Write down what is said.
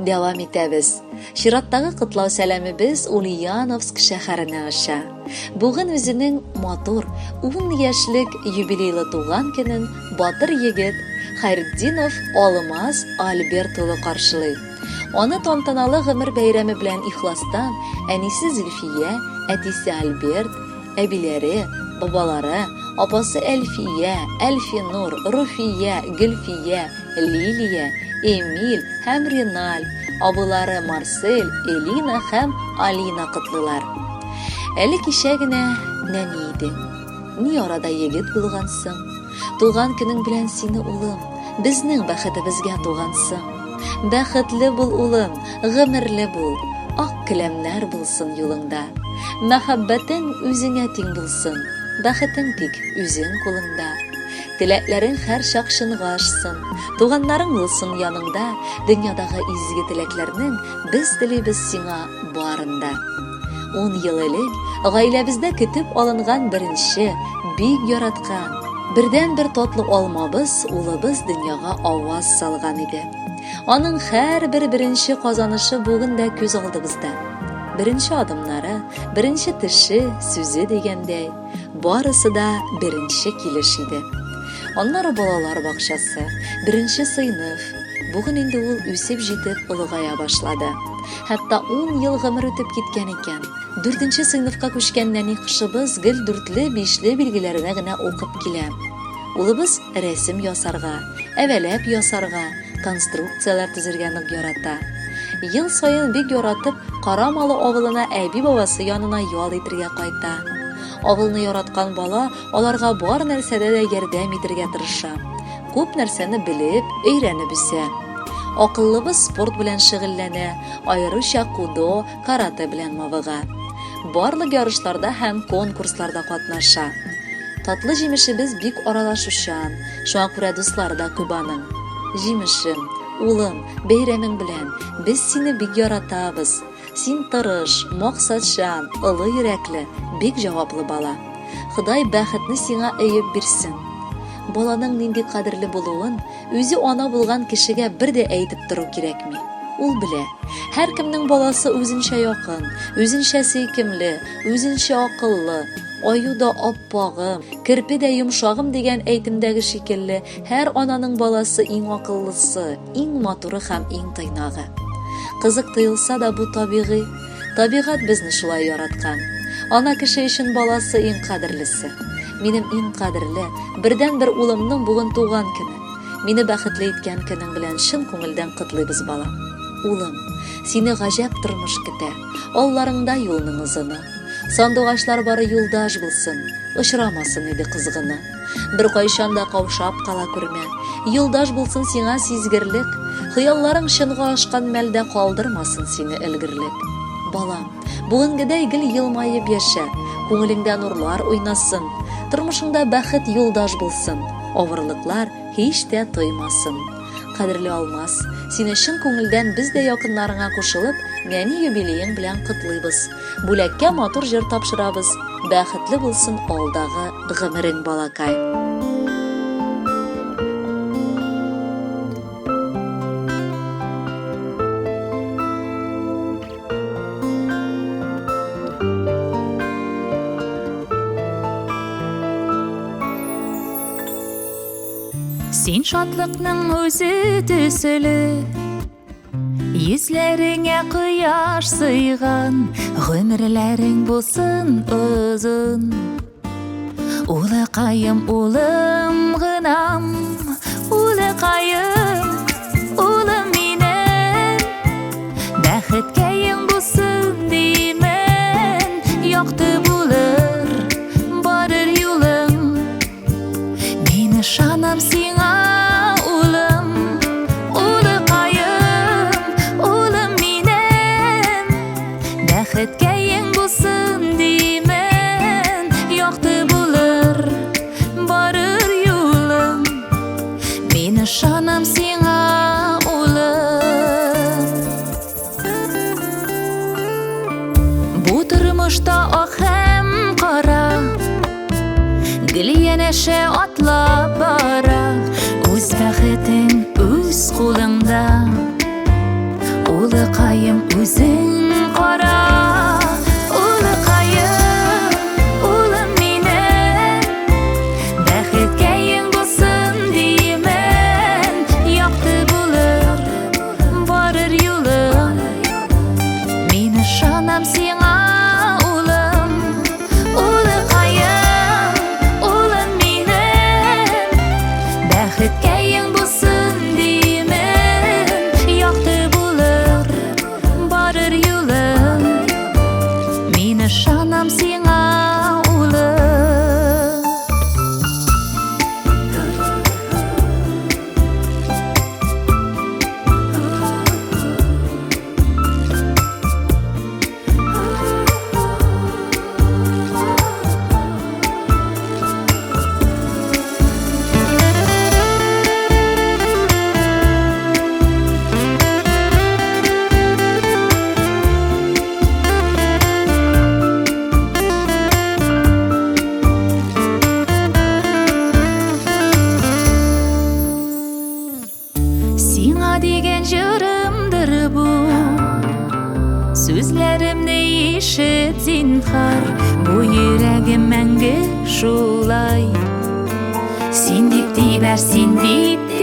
Devam etəбез. Şiratdагы кытлау сәламыбыз Ульяновск шәһәренә аша. Бүген үзенең матур 10 яшьлек юбилейлы туган көнен батыр егет Хайретдинов Алмаз Альберт улы каршылый. Аны тантаналы гомер бәйрәме белән ихластан әнисе Зөлфия, әтисе Альберт, әбиләре, бабалары, апасы Әлфия, Әлфинур, Руфия, Гөлфия, Лилия, Эмиль һәм Риналь, абылары Марсель, Элина һәм Алина кытлылар. Әле кичә генә нәни идең? Ни арада егет булгансың? Туган көнең белән сине улым, безнең бәхетебезгә тугансың. Бәхетле бул улым, гомерле бул, ак келәмнәр булсын юлыңда. Мәхәббәтең үзеңә тиң булсын, бәхетең тик үзең кулыңда. Теләкләрең һәр чак чынга ашсын, туганнарың булсын яныңда, дөньядагы изге теләкләрнең без телибез сиңа барында. 10 ел элек гаиләбездә көтеп алынган беренче, бик яраткан, бердән-бер татлы алмабыз, улыбыз дөньяга аваз салган иде. Аның һәрбер беренче казанышы бүген дә күз алдыбызда. Беренче адымнары, беренче теше, сүзе дигәндәй, барысы да беренче килеш иде. Аннары балалар бакчасы, беренче сыйныф. Бүген инде ул үсеп җитеп улыгая башлады. Хәтта 10 ел гомер үтеп киткән икән. 4нче сыйныфка күчкәннән кышыбыз гел 4ле, 5ле билгеләренә генә укып килә. Улыбыз рәсем ясарга, әвәләп ясарга, конструкциялар төзергә нык ярата. Ел саен бик яратып, Карамалы авылына әби бабасы янына ял итәргә кайта. Авылны яраткан бала аларга бар нәрсәдә дә ярдәм итәргә тырыша. Күп нәрсәне белеп, өйрәнеп үсә. Акыллыбыз спорт белән шөгыльләнә, аеруча кудо, карате белән мавыга. Барлык ярышларда һәм конкурсларда катнаша. Татлы җимешебез бик аралашучан, шуңа күрә дуслары да күп аның. Җимешем, улым, бәйрәмең белән без сине бик яратабыз. Син тырыш, максатчан, ылы йөрәкле, бик җаваплы бала. Ходай бәхетне сиңа өеп бирсен. Баланың нинди кадерле булуын үзе ана булган кешегә бер дә әйтеп тору кирәкми. Ул белә, һәркемнең баласы үзенчә якын, үзенчә сөйкемле, үзенчә акыллы. Аю да аппагым, кирпе дә йомшагым дигән әйтемдәге шикелле, һәр ананың баласы иң акыллысы, иң матуры һәм иң тыйнагы. Кызык тыелса да бу табигый. Табигать безне шулай яраткан. Ана кеше өчен баласы иң кадерлесе. Минем иң кадерле, бердән-бер улымның бүген туган көне. Мине бәхетле иткән көнең белән чын күңелдән котлыйбыз бала. Улым, сине гаҗәп тормыш көтә. Алларыңда юлның узыны. Сандугачлар бары юлдаш булсын, очрамасын иде кызгыны. Бер кайчан да каушап кала күрмә. Юлдаш булсын сиңа сизгерлек, хыялларың чынга ашкан мәлдә калдырмасын сине элгерлек. Балам, бүгенгедәй гел елмаеп яшә, күңелеңдә нурлар уйнасын, тормышыңда бәхет юлдаш булсын, авырлыклар һич тә тоймасын. Кадерле Алмаз, сине чын күңелдән без дә якыннарыңа кушылып, нәни юбилеең белән котлыйбыз. Бүләккә матур җыр тапшырабыз. Бәхетле булсын алдагы гомерең, балакай. Син шатлыкның үзе төселе, йөзләреңә кояш сыйган, гомерләрең булсын озын. Улыкаем улым гынам, улыкаем улым минем, бәхеткәең булсын димен, якты булыр барыр юлың. Мин ышанам сиңа Бәхеткәең булсын димен, якты булыр барыр юлың. Мин ышанам сиңа улым. Бу тормышта ак һәм кара, гел янәшә атлап бара. Үз бәхетең үз кулыңда, jırımdır bu. Sözlerimni işit zinhar, bu yüregim мәңгі şulay. Сен деп дей бәр, сен деп